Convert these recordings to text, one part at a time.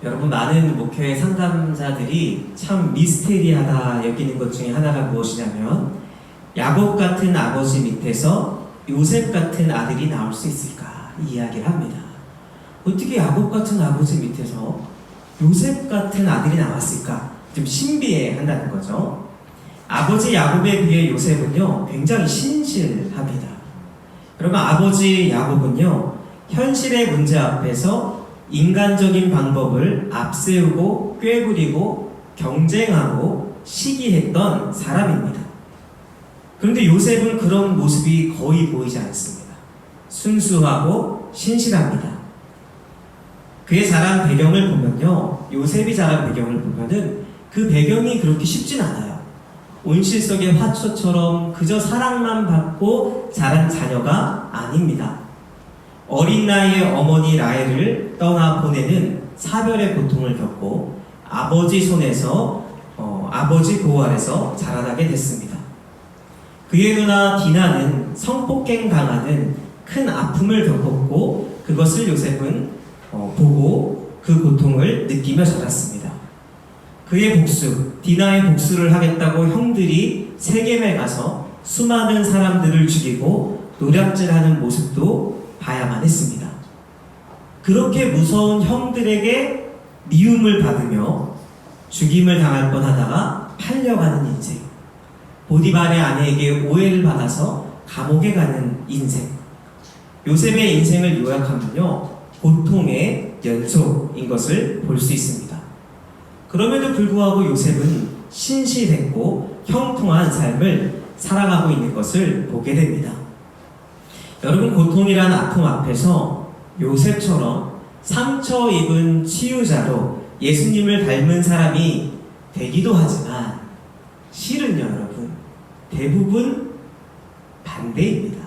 여러분, 많은 목회 상담자들이 참 미스테리하다 여기는 것 중에 하나가 무엇이냐면, 야곱 같은 아버지 밑에서 요셉 같은 아들이 나올 수 있을까 이 이야기를 합니다. 어떻게 야곱 같은 아버지 밑에서 요셉 같은 아들이 나왔을까? 좀 신비해 한다는 거죠. 아버지 야곱에 비해 요셉은요 굉장히 신실합니다. 여러분, 아버지 야곱은요 현실의 문제 앞에서 인간적인 방법을 앞세우고 꾀부리고 경쟁하고 시기했던 사람입니다. 그런데 요셉은 그런 모습이 거의 보이지 않습니다. 순수하고 신실합니다. 그의 자란 배경을 보면요, 요셉이 자란 배경을 보면은 그 배경이 그렇게 쉽진 않아요. 온실속의 화초처럼 그저 사랑만 받고 자란 자녀가 아닙니다. 어린 나이에 어머니 라헬을 떠나 보내는 사별의 고통을 겪고 아버지 손에서 아버지 보호 아래서 자라나게 됐습니다. 그의 누나 디나는 성폭행 당하는 큰 아픔을 겪었고 그것을 요셉은 보고 그 고통을 느끼며 자랐습니다. 그의 복수, 디나의 복수를 하겠다고 형들이 세겜에 가서 수많은 사람들을 죽이고 노략질하는 모습도 봐야만 했습니다. 그렇게 무서운 형들에게 미움을 받으며 죽임을 당할 뻔하다가 팔려가는 인생, 보디발의 아내에게 오해를 받아서 감옥에 가는 인생, 요셉의 인생을 요약하면요 고통의 연속인 것을 볼 수 있습니다. 그럼에도 불구하고 요셉은 신실했고 형통한 삶을 살아가고 있는 것을 보게 됩니다. 여러분, 고통이란 아픔 앞에서 요셉처럼 상처 입은 치유자로 예수님을 닮은 사람이 되기도 하지만 실은요 여러분, 대부분 반대입니다.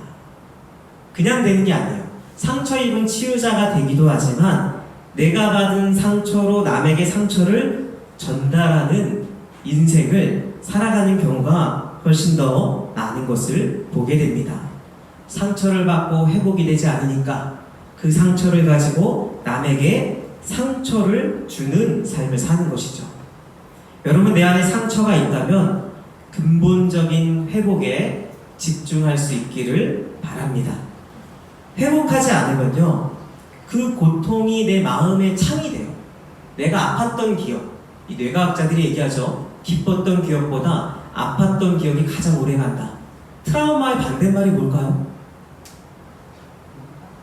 그냥 되는 게 아니에요. 상처 입은 치유자가 되기도 하지만 내가 받은 상처로 남에게 상처를 전달하는 인생을 살아가는 경우가 훨씬 더 많은 것을 보게 됩니다. 상처를 받고 회복이 되지 않으니까 그 상처를 가지고 남에게 상처를 주는 삶을 사는 것이죠. 여러분, 내 안에 상처가 있다면 근본적인 회복에 집중할 수 있기를 바랍니다. 회복하지 않으면요 그 고통이 내 마음의 창이 돼요. 내가 아팠던 기억, 이 뇌과학자들이 얘기하죠. 기뻤던 기억보다 아팠던 기억이 가장 오래 간다. 트라우마의 반대말이 뭘까요?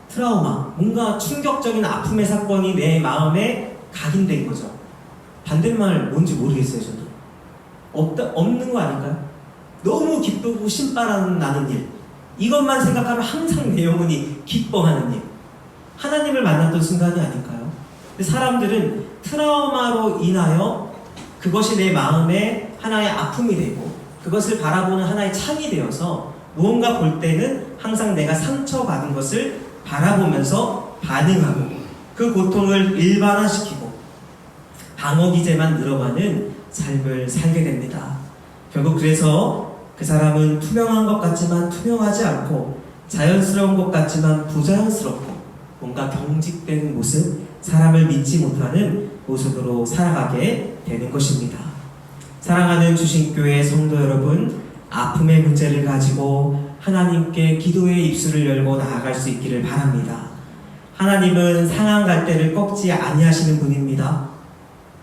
트라우마, 뭔가 충격적인 아픔의 사건이 내 마음에 각인된 거죠. 반대말 뭔지 모르겠어요. 저도 없는 거 아닐까요? 너무 기쁘고 신바람 나는 일, 이것만 생각하면 항상 내 영혼이 기뻐하는 일, 하나님을 만났던 순간이 아닐까요? 근데 사람들은 트라우마로 인하여 그것이 내 마음에 하나의 아픔이 되고 그것을 바라보는 하나의 창이 되어서 무언가 볼 때는 항상 내가 상처받은 것을 바라보면서 반응하고 그 고통을 일반화시키고 방어 기제만 늘어가는 삶을 살게 됩니다. 결국 그래서 그 사람은 투명한 것 같지만 투명하지 않고 자연스러운 것 같지만 부자연스럽고 뭔가 경직된 모습, 사람을 믿지 못하는 모습으로 살아가게 되는 것입니다. 사랑하는 주신교회 성도 여러분, 아픔의 문제를 가지고 하나님께 기도의 입술을 열고 나아갈 수 있기를 바랍니다. 하나님은 상한 갈대를 꺾지 아니하시는 분입니다.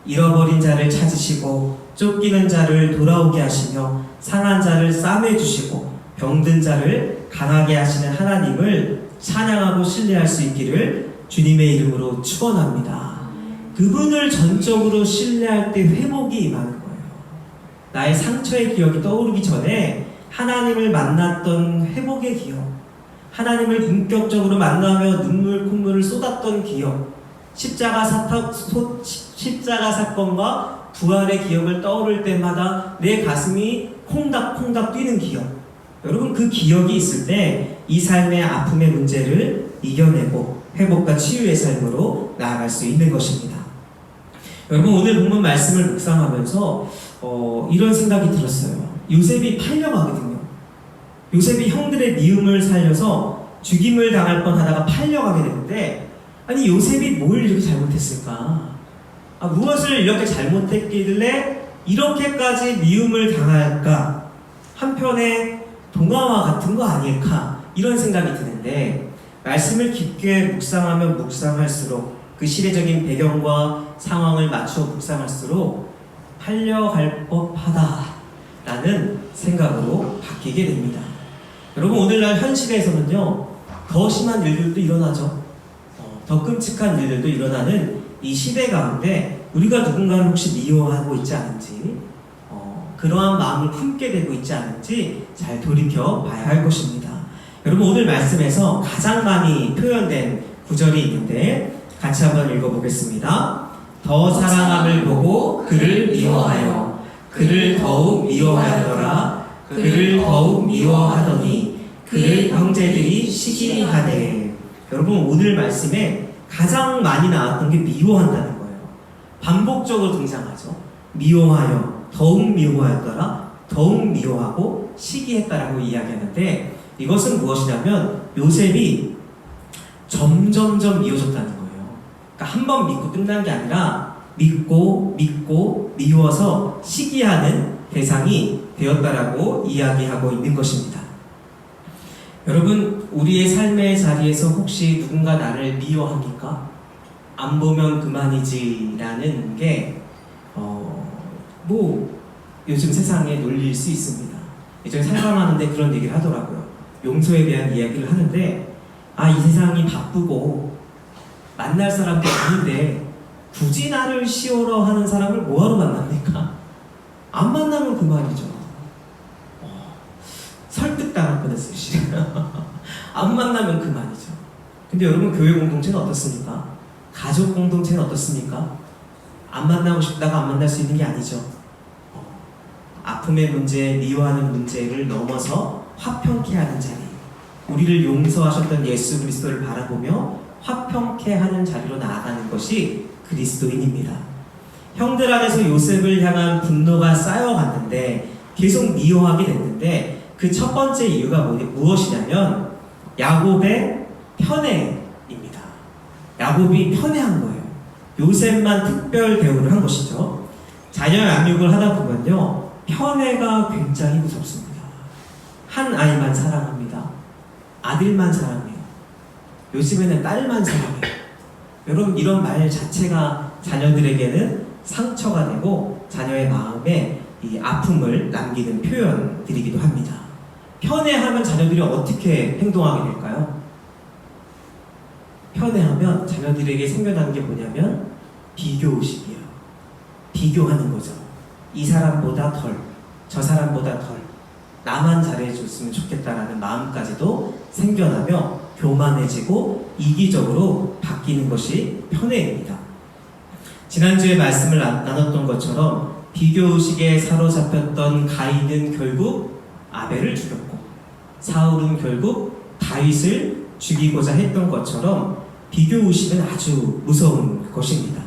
잃어버린 자를 찾으시고 쫓기는 자를 돌아오게 하시며 상한 자를 싸매주시고 병든 자를 강하게 하시는 하나님을 찬양하고 신뢰할 수 있기를 주님의 이름으로 축원합니다. 그분을 전적으로 신뢰할 때 회복이 임하는 거예요. 나의 상처의 기억이 떠오르기 전에 하나님을 만났던 회복의 기억, 하나님을 인격적으로 만나며 눈물 콧물을 쏟았던 기억, 십자가 사건과 부활의 기억을 떠오를 때마다 내 가슴이 콩닥콩닥 뛰는 기억, 여러분, 그 기억이 있을 때 이 삶의 아픔의 문제를 이겨내고 회복과 치유의 삶으로 나아갈 수 있는 것입니다. 여러분, 오늘 본문 말씀을 묵상하면서 이런 생각이 들었어요. 요셉이 팔려가거든요. 요셉이 형들의 미움을 살려서 죽임을 당할 뻔하다가 팔려가게 되는데, 아니 요셉이 뭘 이렇게 잘못했을까? 무엇을 이렇게 잘못했길래 이렇게까지 미움을 당할까? 한편의 동화와 같은 거 아닐까? 이런 생각이 드는데 말씀을 깊게 묵상하면 묵상할수록 그 시대적인 배경과 상황을 맞추어 묵상할수록 팔려갈 법하다라는 생각으로 바뀌게 됩니다. 여러분, 오늘날 현실에서는요, 더 심한 일들도 일어나죠. 더 끔찍한 일들도 일어나는 이 시대 가운데 우리가 누군가를 혹시 미워하고 있지 않은지, 그러한 마음을 품게 되고 있지 않은지 잘 돌이켜 봐야 할 것입니다. 여러분, 오늘 말씀에서 가장 많이 표현된 구절이 있는데 같이 한번 읽어보겠습니다. 더 사랑함을 보고 그를 미워하여 그를 더욱 미워하였더라. 그를 더욱 미워하더니 그의 형제들이 시기하되. 여러분, 오늘 말씀에 가장 많이 나왔던 게 미워한다는 거예요. 반복적으로 등장하죠. 미워하여, 더욱 미워하였더라, 더욱 미워하고 시기했다라고 이야기하는데 이것은 무엇이냐면 요셉이 점점점 미워졌다는 거예요. 그러니까 한 번 믿고 끝난 게 아니라 믿고 미워서 시기하는 대상이 되었다라고 이야기하고 있는 것입니다. 여러분, 우리의 삶의 자리에서 혹시 누군가 나를 미워합니까? 안 보면 그만이지 라는 게 요즘 세상에 놀릴 수 있습니다. 예전에 상담하는데 그런 얘기를 하더라고요. 용서에 대한 이야기를 하는데 이 세상이 바쁘고 만날 사람도 아닌데 굳이 나를 씌우러 하는 사람을 뭐하러 만납니까? 안 만나면 그만이죠. 설득당할 뻔했어요, 실은. 안 만나면 그만이죠. 근데 여러분, 교회 공동체는 어떻습니까? 가족 공동체는 어떻습니까? 안 만나고 싶다가 안 만날 수 있는 게 아니죠. 아픔의 문제, 미워하는 문제를 넘어서 화평케 하는 자리, 우리를 용서하셨던 예수 그리스도를 바라보며 화평케 하는 자리로 나아가는 것이 그리스도인입니다. 형들 안에서 요셉을 향한 분노가 쌓여갔는데 계속 미워하게 됐는데 그 첫 번째 이유가 무엇이냐면 야곱의 편애입니다. 야곱이 편애한 거예요. 요셉만 특별 대우를 한 것이죠. 자녀 양육을 하다 보면요, 편애가 굉장히 무섭습니다. 한 아이만 사랑합니다. 아들만 사랑해요. 요즘에는 딸만 사랑해요. 여러분, 이런 말 자체가 자녀들에게는 상처가 되고 자녀의 마음에 이 아픔을 남기는 표현들이기도 합니다. 편애하면 자녀들이 어떻게 행동하게 될까요? 편애하면 자녀들에게 생겨나는 게 뭐냐면 비교의식이에요. 비교하는 거죠. 이 사람보다 덜, 저 사람보다 덜, 나만 잘해줬으면 좋겠다라는 마음까지도 생겨나며 교만해지고 이기적으로 바뀌는 것이 편애입니다. 지난주에 말씀을 나눴던 것처럼 비교의식에 사로잡혔던 가인은 결국 아벨을 죽였고 사울은 결국 다윗을 죽이고자 했던 것처럼 비교의식은 아주 무서운 것입니다.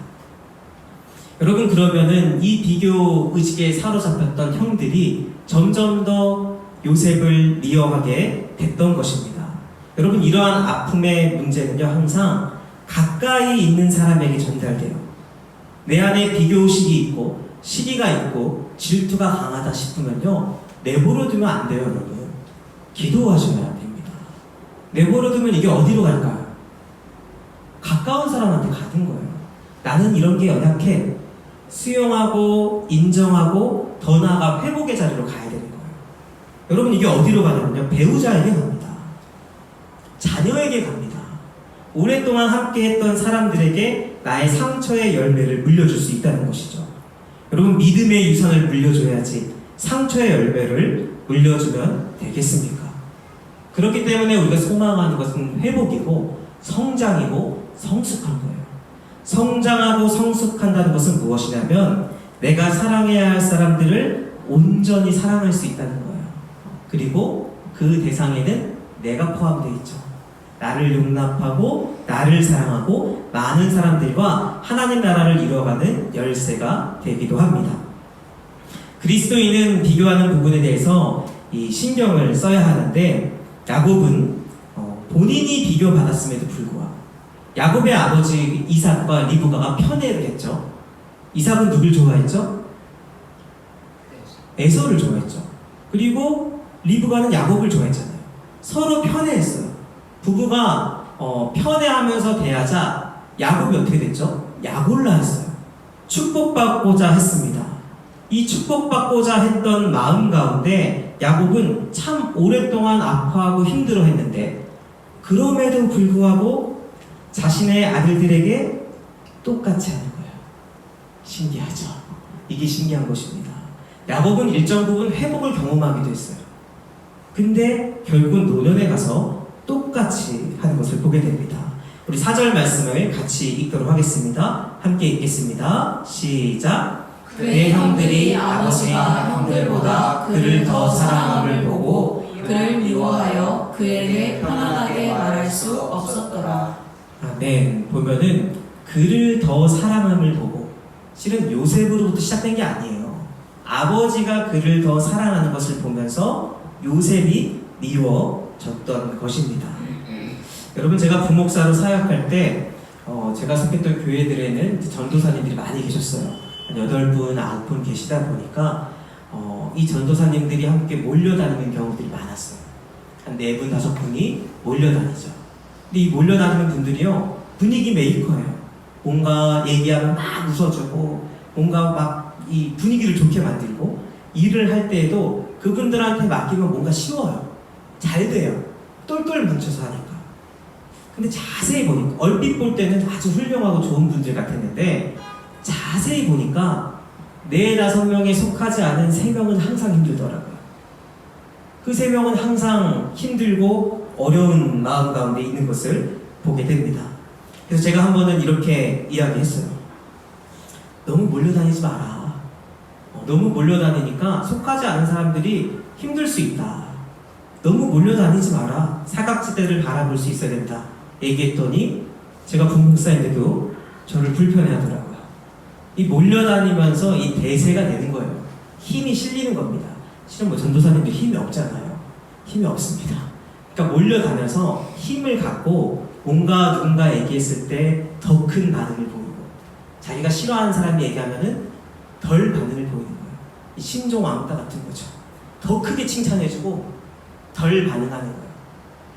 여러분, 그러면은 이 비교의식에 사로잡혔던 형들이 점점 더 요셉을 미워하게 됐던 것입니다. 여러분, 이러한 아픔의 문제는요, 항상 가까이 있는 사람에게 전달돼요. 내 안에 비교의식이 있고 시기가 있고 질투가 강하다 싶으면요, 내버려 두면 안 돼요. 여러분, 기도하셔야 됩니다. 내버려 두면 이게 어디로 갈까요? 가까운 사람한테 가는 거예요. 나는 이런 게 연약해. 수용하고 인정하고 더 나아가 회복의 자리로 가야 되는 거예요. 여러분, 이게 어디로 가냐면요, 배우자에게 갑니다. 자녀에게 갑니다. 오랫동안 함께했던 사람들에게 나의 상처의 열매를 물려줄 수 있다는 것이죠. 여러분, 믿음의 유산을 물려줘야지 상처의 열매를 물려주면 되겠습니까? 그렇기 때문에 우리가 소망하는 것은 회복이고 성장이고 성숙한 거예요. 성장하고 성숙한다는 것은 무엇이냐면 내가 사랑해야 할 사람들을 온전히 사랑할 수 있다는 거예요. 그리고 그 대상에는 내가 포함되어 있죠. 나를 용납하고 나를 사랑하고 많은 사람들과 하나님 나라를 이루어가는 열쇠가 되기도 합니다. 그리스도인은 비교하는 부분에 대해서 이 신경을 써야 하는데 야곱은 본인이 비교받았음에도 불구하고 야곱의 아버지 이삭과 리브가가 편애를 했죠. 이삭은 누굴 좋아했죠? 에서를 좋아했죠. 그리고 리브가는 야곱을 좋아했잖아요. 서로 편애했어요. 부부가 편애하면서 대하자 야곱이 어떻게 됐죠? 약올라 했어요. 축복받고자 했습니다. 이 축복받고자 했던 마음 가운데 야곱은 참 오랫동안 아파하고 힘들어했는데 그럼에도 불구하고 자신의 아들들에게 똑같이 하는 거예요. 신기하죠? 이게 신기한 것입니다. 야곱은 일정 부분 회복을 경험하기도 했어요. 근데 결국은 노년에 가서 똑같이 하는 것을 보게 됩니다. 우리 4절 말씀을 같이 읽도록 하겠습니다. 함께 읽겠습니다. 시작. 그의 형들이 아버지가 형들보다 그를 더 사랑함을 보고 그를 미워하여 그에게 편안하게 말할 수 없었더라. 아멘. 보면은 그를 더 사랑함을 보고, 실은 요셉으로부터 시작된 게 아니에요. 아버지가 그를 더 사랑하는 것을 보면서 요셉이 미워졌던 것입니다. 여러분, 제가 부목사로 사역할 때 제가 속했던 교회들에는 전도사님들이 많이 계셨어요. 한 8분, 9분 계시다 보니까 이 전도사님들이 함께 몰려다니는 경우들이 많았어요. 한 4분, 5분이 몰려다니죠. 근데 이 몰려다니는 분들이요, 분위기 메이커예요. 뭔가 얘기하면 막 웃어주고, 뭔가 막 이 분위기를 좋게 만들고, 일을 할 때에도 그분들한테 맡기면 뭔가 쉬워요. 잘 돼요. 똘똘 뭉쳐서 하니까. 근데 자세히 보니까, 얼핏 볼 때는 아주 훌륭하고 좋은 분들 같았는데, 자세히 보니까 4-5명에 속하지 않은 3명은 항상 힘들더라고요. 그 3명은 항상 힘들고 어려운 마음 가운데 있는 것을 보게 됩니다. 그래서 제가 한 번은 이렇게 이야기했어요. 너무 몰려다니지 마라. 너무 몰려다니니까 속하지 않은 사람들이 힘들 수 있다. 너무 몰려다니지 마라. 사각지대를 바라볼 수 있어야 된다. 얘기했더니 제가 부목사인데도 저를 불편해하더라고요. 이 몰려다니면서 이 대세가 되는 거예요. 힘이 실리는 겁니다. 실은 뭐 전도사님들 힘이 없잖아요. 힘이 없습니다. 그러니까 몰려다녀서 힘을 갖고 뭔가 누군가 얘기했을 때 더 큰 반응을 보이고, 자기가 싫어하는 사람이 얘기하면은 덜 반응을 보이는 거예요. 이 신종왕따 같은 거죠. 더 크게 칭찬해주고 덜 반응하는 거예요.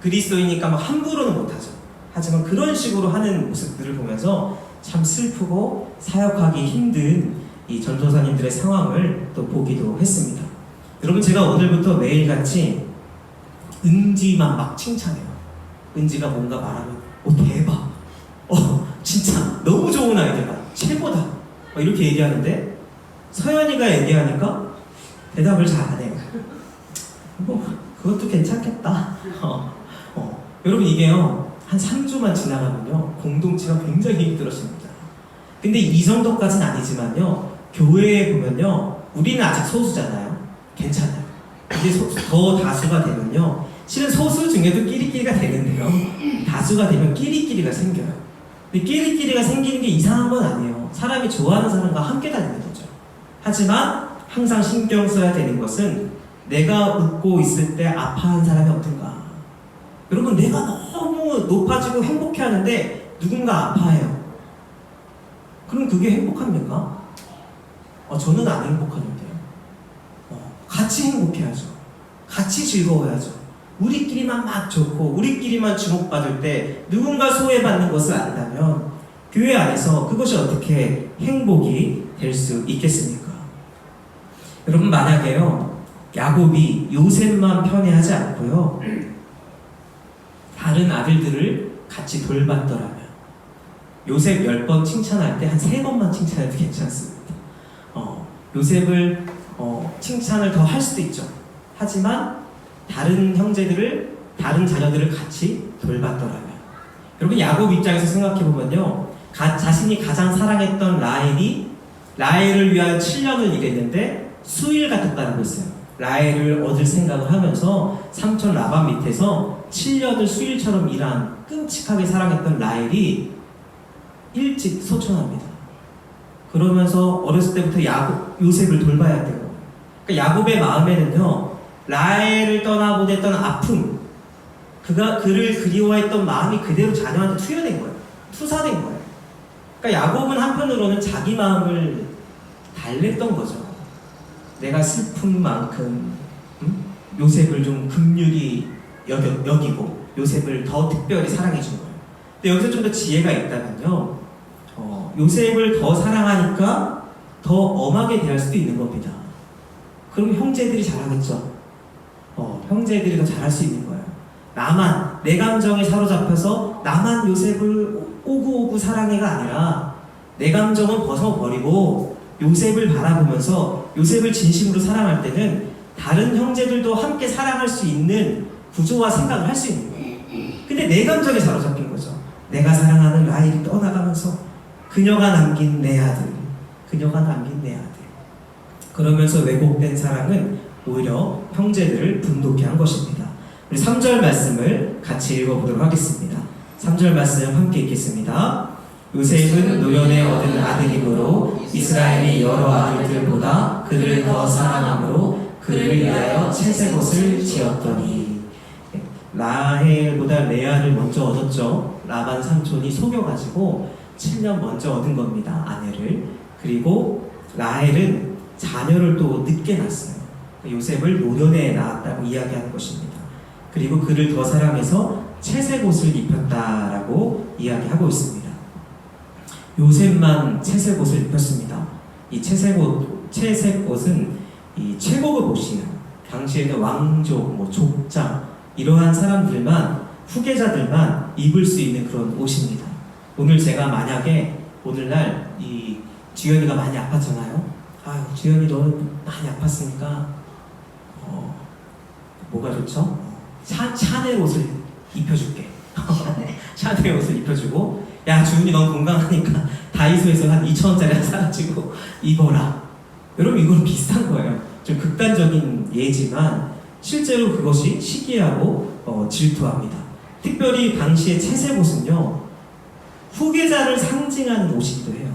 그리스도이니까 막 함부로는 못하죠. 하지만 그런 식으로 하는 모습들을 보면서 참 슬프고 사역하기 힘든 이 전도사님들의 상황을 또 보기도 했습니다. 여러분, 제가 오늘부터 매일같이 은지만 막 칭찬해요. 은지가 뭔가 말하면 대박, 진짜 너무 좋은 아이디어다, 최고다, 이렇게 얘기하는데 서연이가 얘기하니까 대답을 잘 안 해요. 그것도 괜찮겠다. 여러분, 이게요, 한 3주만 지나가면요, 공동체가 굉장히 힘들어집니다. 근데 이 정도까지는 아니지만요, 교회에 보면요, 우리는 아직 소수잖아요. 괜찮아요. 근데 더 다수가 되면요, 실은 소수 중에도 끼리끼리가 되는데요, 다수가 되면 끼리끼리가 생겨요. 근데 끼리끼리가 생기는 게 이상한 건 아니에요. 사람이 좋아하는 사람과 함께 다니는 거죠. 하지만 항상 신경 써야 되는 것은 내가 웃고 있을 때 아파하는 사람이 어떤가. 여러분, 내가 너무 높아지고 행복해 하는데 누군가 아파해요. 그럼 그게 행복합니까? 저는 안 행복하는데요. 같이 행복해야죠. 같이 즐거워야죠. 우리끼리만 막 좋고 우리끼리만 주목받을 때 누군가 소외받는 것을 안다면 교회 안에서 그것이 어떻게 행복이 될 수 있겠습니까? 여러분, 만약에요, 야곱이 요셉만 편애하지 않고요, 다른 아들들을 같이 돌봤더라면, 요셉 10번 칭찬할 때 한 3번만 칭찬해도 괜찮습니다. 요셉을 칭찬을 더 할 수도 있죠. 하지만 다른 형제들을, 다른 자녀들을 같이 돌봤더라면, 여러분, 야곱 입장에서 생각해보면요, 자신이 가장 사랑했던 라헬을 위하여 7년을 일했는데 수일 같았다는 것이에요. 라헬을 얻을 생각을 하면서 삼촌 라반 밑에서 7년을 수일처럼 일한 끔찍하게 사랑했던 라헬이 일찍 소천합니다. 그러면서 어렸을 때부터 요셉을 돌봐야 돼요. 그러니까 야곱의 마음에는요, 라헬을 떠나보냈던 아픔, 그를 그리워했던 마음이 그대로 자녀한테 투여된 거예요. 투사된 거예요. 그러니까 야곱은 한편으로는 자기 마음을 달랬던 거죠. 내가 슬픈 만큼 요셉을 좀 긍휼히 여기고 요셉을 더 특별히 사랑해 준 거예요. 근데 여기서 좀 더 지혜가 있다면요, 요셉을 더 사랑하니까 더 엄하게 대할 수도 있는 겁니다. 그럼 형제들이 잘하겠죠. 형제들이 더 잘할 수 있는 거예요. 나만, 내 감정에 사로잡혀서 나만 요셉을 오구오구 사랑해가 아니라 내 감정은 벗어버리고 요셉을 바라보면서 요셉을 진심으로 사랑할 때는 다른 형제들도 함께 사랑할 수 있는 구조와 생각을 할 수 있는 거예요. 근데 내 감정에 사로잡힌 거죠. 내가 사랑하는 라헬이 떠나가면서 그녀가 남긴 내 아들, 그녀가 남긴 내 아들. 그러면서 왜곡된 사랑은 오히려 형제들을 분노케 한 것입니다. 우리 3절 말씀을 같이 읽어보도록 하겠습니다. 3절 말씀 함께 읽겠습니다. 요셉은 노년에 얻은 아들이므로 이스라엘이 여러 아들들보다 그를 더 사랑함으로 그를 위하여 채색옷을 지었더니. 라헬보다 레아를 먼저 얻었죠. 라반 삼촌이 속여가지고 7년 먼저 얻은 겁니다, 아내를. 그리고 라헬은 자녀를 또 늦게 낳았어요. 요셉을 노년에 낳았다고 이야기하는 것입니다. 그리고 그를 더 사랑해서 채색옷을 입혔다라고 이야기하고 있습니다. 요셉만 채색옷을 입혔습니다. 이 채색옷은 이 최고급 옷이에요. 당시에는 왕족, 족장 이러한 사람들만, 후계자들만 입을 수 있는 그런 옷입니다. 오늘 제가 만약에 오늘날 이 주연이가 많이 아팠잖아요. 아유, 주연이 너 많이 아팠으니까 뭐가 좋죠? 샤넬 옷을 입혀줄게. 샤넬 옷을 입혀주고, 야 주연이 넌 건강하니까 다이소에서 한 2,000원짜리 사가지고 입어라. 여러분, 이건 비슷한 거예요. 좀 극단적인 예지만 실제로 그것이 시기하고 질투합니다. 특별히 당시의 채색옷은요, 후계자를 상징하는 옷이기도 해요.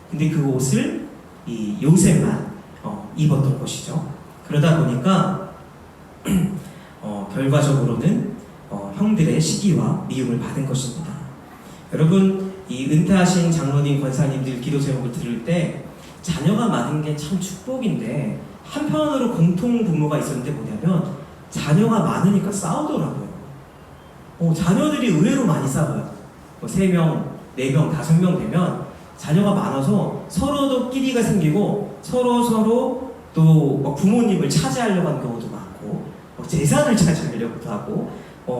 근데 그 옷을 이 요셉만 입었던 것이죠. 그러다 보니까 결과적으로는 형들의 시기와 미움을 받은 것입니다. 여러분, 이 은퇴하신 장로님, 권사님들 기도 제목을 들을 때 자녀가 많은 게 참 축복인데, 한편으로 공통 분모가 있었는데 뭐냐면 자녀가 많으니까 싸우더라고요. 자녀들이 의외로 많이 싸워요. 3명, 4명, 5명 되면 자녀가 많아서 서로도 끼리가 생기고 서로 또 부모님을 차지하려고 하는 경우도 많고, 재산을 차지하려고도 하고,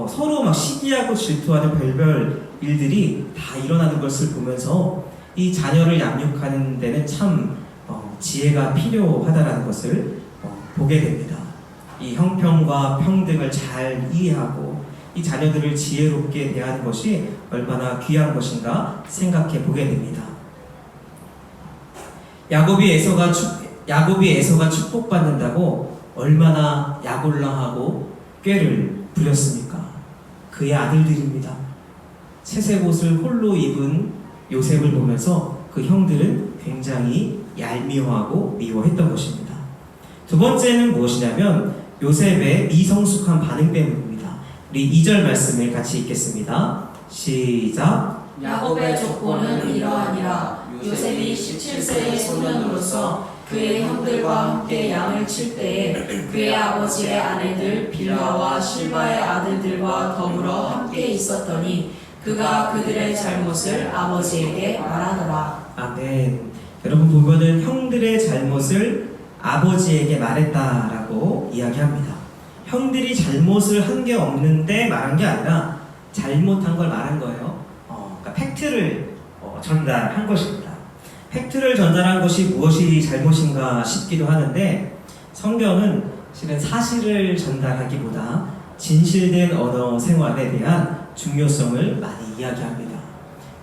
서로 막 시기하고 질투하는 별별 일들이 다 일어나는 것을 보면서 이 자녀를 양육하는 데는 참 지혜가 필요하다는 것을 보게 됩니다. 이 형평과 평등을 잘 이해하고 이 자녀들을 지혜롭게 대하는 것이 얼마나 귀한 것인가 생각해 보게 됩니다. 야곱이 에서가 축복받는다고 얼마나 약올라하고 꾀를 부렸습니까? 그의 아들들입니다. 채색옷을 홀로 입은 요셉을 보면서 그 형들은 굉장히 얄미워하고 미워했던 것입니다. 두 번째는 무엇이냐면 요셉의 미성숙한 반응 때문입니다. 우리 2절 말씀을 같이 읽겠습니다. 시작. 야곱의 족보는 이러하니라. 요셉이 17세의 소년으로서 그의 형들과 함께 양을 칠 때에 그의 아버지의 아내들 빌하와 실바의 아들들과 더불어 함께 있었더니 그가 그들의 잘못을 아버지에게 말하더라. 아멘. 여러분, 보면은 형들의 잘못을 아버지에게 말했다라고 이야기합니다. 형들이 잘못을 한 게 없는데 말한 게 아니라 잘못한 걸 말한 거예요. 그러니까 팩트를 전달한 것입니다. 팩트를 전달한 것이 무엇이 잘못인가 싶기도 하는데, 성경은 실은 사실을 전달하기보다 진실된 언어 생활에 대한 중요성을 많이 이야기합니다.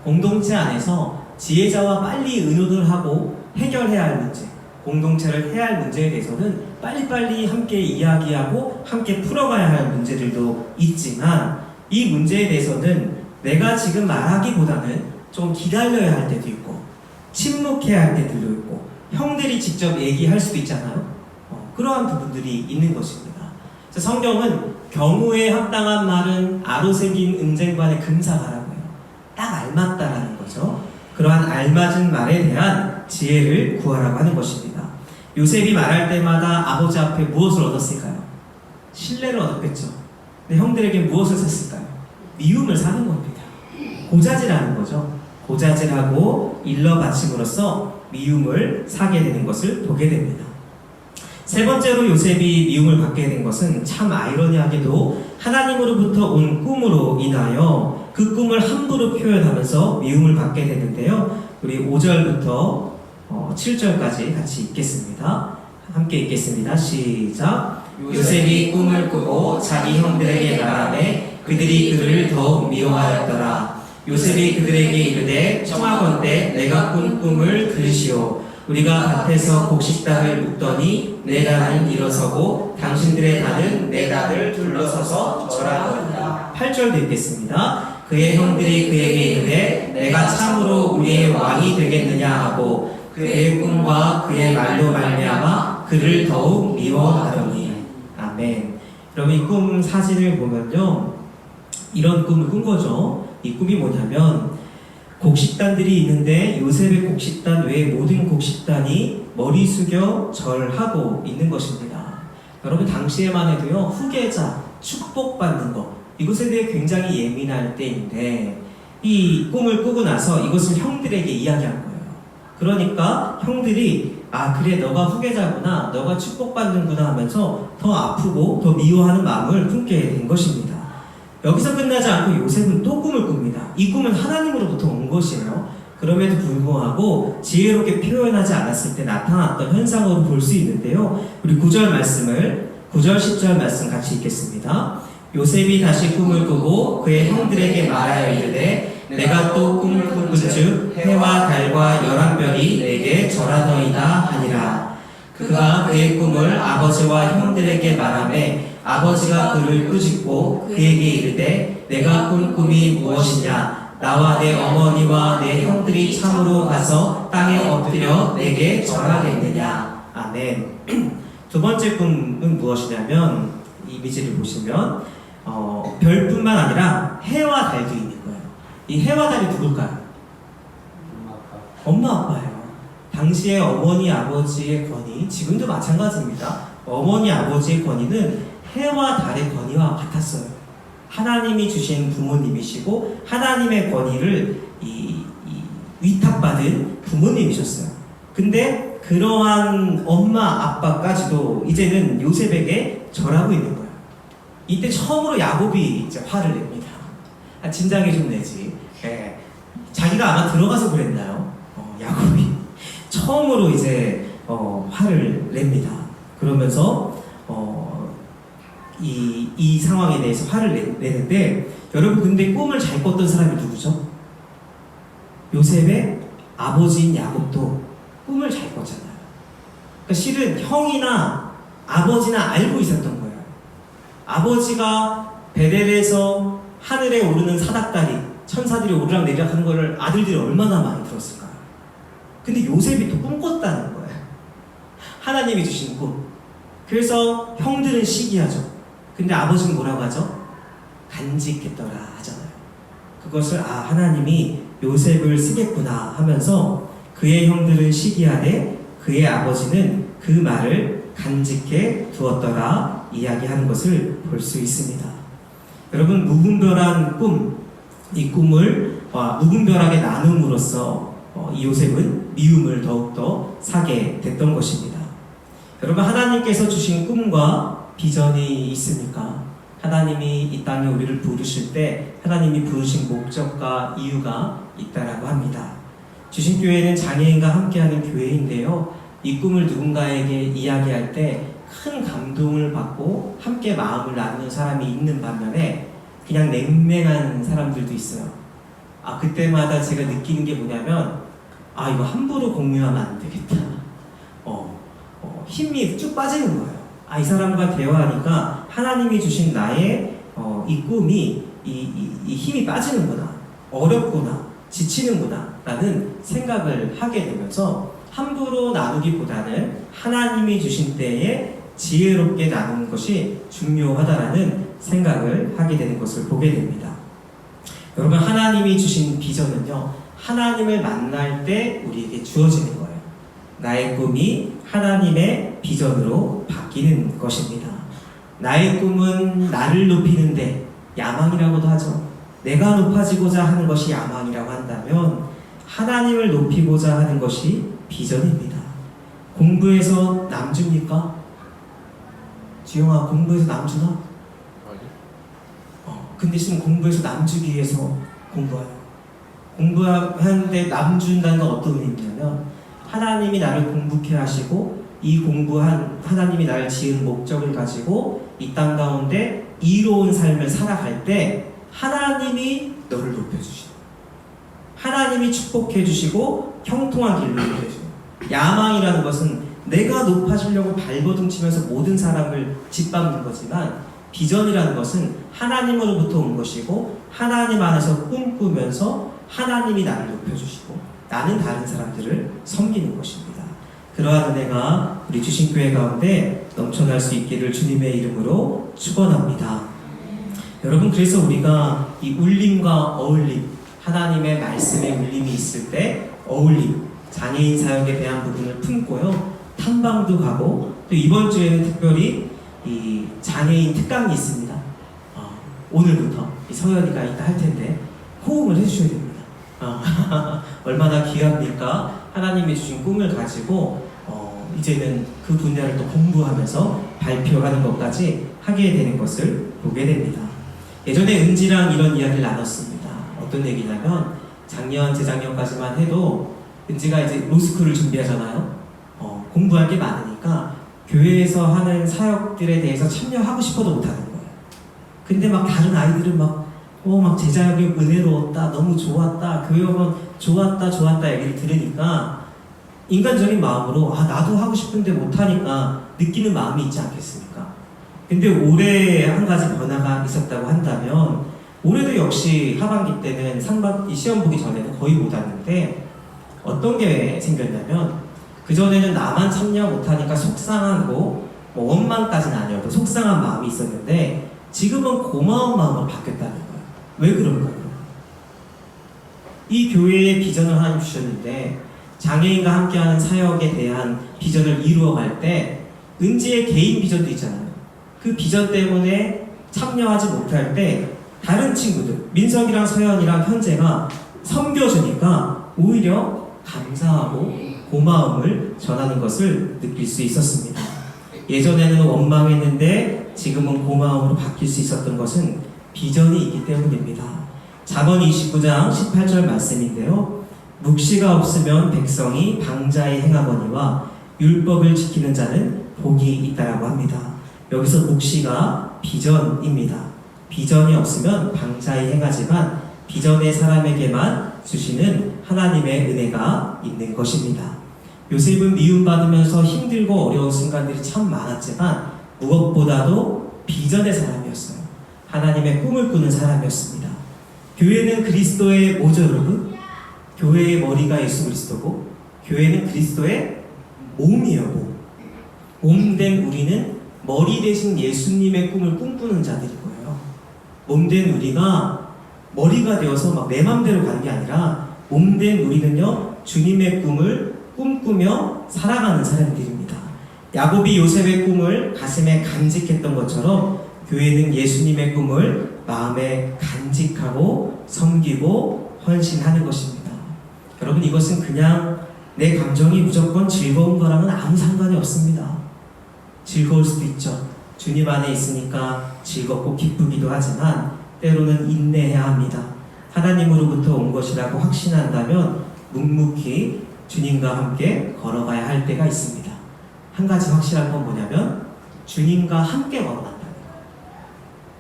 공동체 안에서 지혜자와 빨리 의논을 하고 해결해야 할 문제, 공동체를 해야 할 문제에 대해서는 빨리빨리 함께 이야기하고 함께 풀어가야 할 문제들도 있지만, 이 문제에 대해서는 내가 지금 말하기보다는 좀 기다려야 할 때도 있고 침묵해야 할 때들도 있고 형들이 직접 얘기할 수도 있잖아요. 그러한 부분들이 있는 것입니다. 그래서 성경은 경우에 합당한 말은 아로새긴 은쟁반의 금사가라고 해요. 딱 알맞다라는 거죠. 그러한 알맞은 말에 대한 지혜를 구하라고 하는 것입니다. 요셉이 말할 때마다 아버지 앞에 무엇을 얻었을까요? 신뢰를 얻었겠죠. 근데 형들에게 무엇을 샀을까요? 미움을 사는 겁니다. 고자질하는 거죠. 고자질하고 일러 바침으로써 미움을 사게 되는 것을 보게 됩니다. 세 번째로 요셉이 미움을 받게 된 것은 참 아이러니하게도 하나님으로부터 온 꿈으로 인하여 그 꿈을 함부로 표현하면서 미움을 받게 되는데요. 우리 5절부터 7절까지 같이 읽겠습니다. 함께 읽겠습니다. 시작. 요셉이 꿈을 꾸고 자기 형들에게 말하매 그들이 그를 더욱 미워하였더라. 요셉이 그들에게 이르되 청하건대 내가 꾼 꿈을 들으시오. 우리가 밭에서 곡식단을 묶더니 내 단은 일어서고 당신들의 단은 내 단을 둘러서서 절하더라. 8절도 읽겠습니다. 그의 형들이 그에게 이르되 내가 참으로 우리의 왕이 되겠느냐 하고 그의 꿈과 그의 말로 말미암아 그를 더욱 미워하더니. 아멘. 그럼 이 꿈 사진을 보면요, 이런 꿈을 꾼 거죠. 이 꿈이 뭐냐면 곡식단들이 있는데 요셉의 곡식단 외에 모든 곡식단이 머리 숙여 절하고 있는 것입니다. 여러분 당시에만 해도요, 후계자, 축복받는 것, 이것에 대해 굉장히 예민할 때인데 이 꿈을 꾸고 나서 이것을 형들에게 이야기한 거예요. 그러니까 형들이 그래 너가 후계자구나, 너가 축복받는구나 하면서 더 아프고 더 미워하는 마음을 품게 된 것입니다. 여기서 끝나지 않고 요셉은 또 꿈을 꿉니다. 이 꿈은 하나님으로부터 온 것이에요. 그럼에도 불구하고 지혜롭게 표현하지 않았을 때 나타났던 현상으로 볼 수 있는데요. 우리 9절 10절 말씀 같이 읽겠습니다. 요셉이 다시 꿈을 꾸고 그의 형들에게 말하여 이르되 내가 또 꿈을 꾼즉 해와 달과 11별이 내게 절하더이다 하니라. 그가 그의 꿈을 아버지와 형들에게 말하매 아버지가 그를 꾸짖고 그에게 이르되 내가 꾼 꿈이 무엇이냐? 나와 내 어머니와 내 형들이 참으로 가서 땅에 엎드려 내게 절하겠느냐? 아멘. 두 번째 꿈은 무엇이냐면 이미지를 보시면 별뿐만 아니라 해와 달도 있는 거예요. 이 해와 달이 누굴까요? 엄마 아빠예요. 당시에 어머니 아버지의 권위, 지금도 마찬가지입니다. 어머니 아버지의 권위는 해와 달의 권위와 같았어요. 하나님이 주신 부모님이시고 하나님의 권위를 위탁받은 부모님이셨어요. 근데 그러한 엄마 아빠까지도 이제는 요셉에게 절하고 있는 거예요. 이때 처음으로 야곱이 이제 화를 냅니다. 진작에 좀 내지. 자기가 아마 들어가서 그랬나요? 야곱이 처음으로 이제 화를 냅니다. 그러면서 이 상황에 대해서 화를 내는데, 여러분 근데 꿈을 잘 꿨던 사람이 누구죠? 요셉의 아버지인 야곱도 꿈을 잘 꿨잖아요. 그러니까 실은 형이나 아버지나 알고 있었던 거예요. 아버지가 베델에서 하늘에 오르는 사닥다리, 천사들이 오르락내리락 하는 거를 아들들이 얼마나 많이 들었을까요? 근데 요셉이 또 꿈 꿨다는 거예요. 하나님이 주신 꿈. 그래서 형들은 시기하죠. 근데 아버지는 뭐라고 하죠? 간직했더라 하잖아요. 그것을 하나님이 요셉을 쓰겠구나 하면서 그의 형들은 시기하되 그의 아버지는 그 말을 간직해 두었더라 이야기하는 것을 볼 수 있습니다. 여러분 무분별한 꿈, 이 꿈을 무분별하게 나눔으로써 이 요셉은 미움을 더욱더 사게 됐던 것입니다. 여러분 하나님께서 주신 꿈과 비전이 있습니까? 하나님이 이 땅에 우리를 부르실 때 하나님이 부르신 목적과 이유가 있다라고 합니다. 주신교회는 장애인과 함께하는 교회인데요. 이 꿈을 누군가에게 이야기할 때 큰 감동을 받고 함께 마음을 나누는 사람이 있는 반면에 그냥 냉랭한 사람들도 있어요. 그때마다 제가 느끼는 게 뭐냐면 이거 함부로 공유하면 안 되겠다. 힘이 쭉 빠지는 거예요. 이 사람과 대화하니까 하나님이 주신 나의 이 꿈이 이 힘이 빠지는구나, 어렵구나, 지치는구나 라는 생각을 하게 되면서 함부로 나누기보다는 하나님이 주신 때에 지혜롭게 나누는 것이 중요하다라는 생각을 하게 되는 것을 보게 됩니다. 여러분 하나님이 주신 비전은요, 하나님을 만날 때 우리에게 주어지는 거예요. 나의 꿈이 하나님의 비전으로 바뀌는 것입니다. 나의 꿈은 나를 높이는데 야망이라고도 하죠. 내가 높아지고자 하는 것이 야망이라고 한다면 하나님을 높이고자 하는 것이 비전입니다. 공부해서 남줍니까? 지영아, 공부해서 남주나? 근데 지금 공부해서 남주기 위해서 공부해요. 공부하는데 남준다는 건 어떤 의미냐면 하나님이 나를 공부케 하시고 이 공부한 하나님이 나를 지은 목적을 가지고 이 땅 가운데 이로운 삶을 살아갈 때 하나님이 너를 높여주시고 하나님이 축복해 주시고 형통한 길로 인도해주고 야망이라는 것은 내가 높아지려고 발버둥 치면서 모든 사람을 짓밟는 거지만 비전이라는 것은 하나님으로부터 온 것이고 하나님 안에서 꿈꾸면서 하나님이 나를 높여주시고 나는 다른 사람들을 섬기는 것입니다. 그러한 은혜가 우리 주신교회 가운데 넘쳐날 수 있기를 주님의 이름으로 축원합니다. 여러분, 그래서 우리가 이 울림과 어울림, 하나님의 말씀의 울림이 있을 때 어울림, 장애인 사역에 대한 부분을 품고요, 탐방도 가고 또 이번 주에는 특별히 이 장애인 특강이 있습니다. 오늘부터 서연이가 이따 할 텐데 호응을 해주셔야 됩니다. 얼마나 귀합니까? 하나님이 주신 꿈을 가지고 이제는 그 분야를 또 공부하면서 발표하는 것까지 하게 되는 것을 보게 됩니다. 예전에 은지랑 이런 이야기를 나눴습니다. 어떤 얘기냐면 작년, 재작년까지만 해도 은지가 이제 로스쿨을 준비하잖아요. 공부할 게 많으니까 교회에서 하는 사역들에 대해서 참여하고 싶어도 못하는 거예요. 근데 막 다른 아이들은 막 제자역이 은혜로웠다, 너무 좋았다, 교육은 좋았다 얘기를 들으니까 인간적인 마음으로 나도 하고 싶은데 못하니까 느끼는 마음이 있지 않겠습니까? 근데 올해 한 가지 변화가 있었다고 한다면 올해도 역시 하반기 때는 시험 보기 전에는 거의 못 왔는데 어떤 게 생겼냐면 그전에는 나만 참여 못하니까 속상하고 원망까지는 아니어도 속상한 마음이 있었는데 지금은 고마운 마음으로 바뀌었다는 거예요. 왜 그럴까요? 이 교회의 비전을 하나님 주셨는데 장애인과 함께하는 사역에 대한 비전을 이루어갈 때 은지의 개인 비전도 있잖아요. 그 비전 때문에 참여하지 못할 때 다른 친구들, 민석이랑 서연이랑 현재가 섬겨주니까 오히려 감사하고 고마움을 전하는 것을 느낄 수 있었습니다. 예전에는 원망했는데 지금은 고마움으로 바뀔 수 있었던 것은 비전이 있기 때문입니다. 잠언 29장 18절 말씀인데요. 묵시가 없으면 백성이 방자히 행하거니와 율법을 지키는 자는 복이 있다라고 합니다. 여기서 묵시가 비전입니다. 비전이 없으면 방자히 행하지만 비전의 사람에게만 주시는 하나님의 은혜가 있는 것입니다. 요셉은 미움받으면서 힘들고 어려운 순간들이 참 많았지만 무엇보다도 비전의 사람이었어요. 하나님의 꿈을 꾸는 사람이었습니다. 교회는 그리스도의 뭐죠, 여러분? 교회의 머리가 예수 그리스도고 교회는 그리스도의 몸이에요. 몸된 우리는 머리 대신 예수님의 꿈을 꿈꾸는 자들이고요. 몸된 우리가 머리가 되어서 막 내 맘대로 가는 게 아니라 몸된 우리는요, 주님의 꿈을 꿈꾸며 살아가는 사람들입니다. 야곱이 요셉의 꿈을 가슴에 간직했던 것처럼 교회는 예수님의 꿈을 마음에 간직하고 섬기고 헌신하는 것입니다. 여러분, 이것은 그냥 내 감정이 무조건 즐거운 거랑은 아무 상관이 없습니다. 즐거울 수도 있죠. 주님 안에 있으니까 즐겁고 기쁘기도 하지만 때로는 인내해야 합니다. 하나님으로부터 온 것이라고 확신한다면 묵묵히 주님과 함께 걸어가야 할 때가 있습니다. 한 가지 확실한 건 뭐냐면 주님과 함께 걸어간다는 거예요.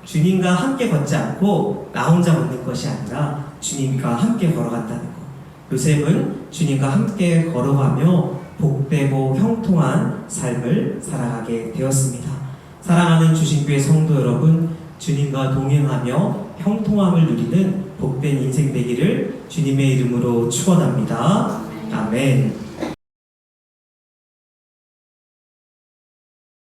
주님과 함께 걷지 않고 나 혼자 걷는 것이 아니라 주님과 함께 걸어간다는 거. 요셉은 주님과 함께 걸어가며 복되고 형통한 삶을 살아가게 되었습니다. 사랑하는 주신교회 성도 여러분, 주님과 동행하며 형통함을 누리는 복된 인생 되기를 주님의 이름으로 축원합니다. 아멘.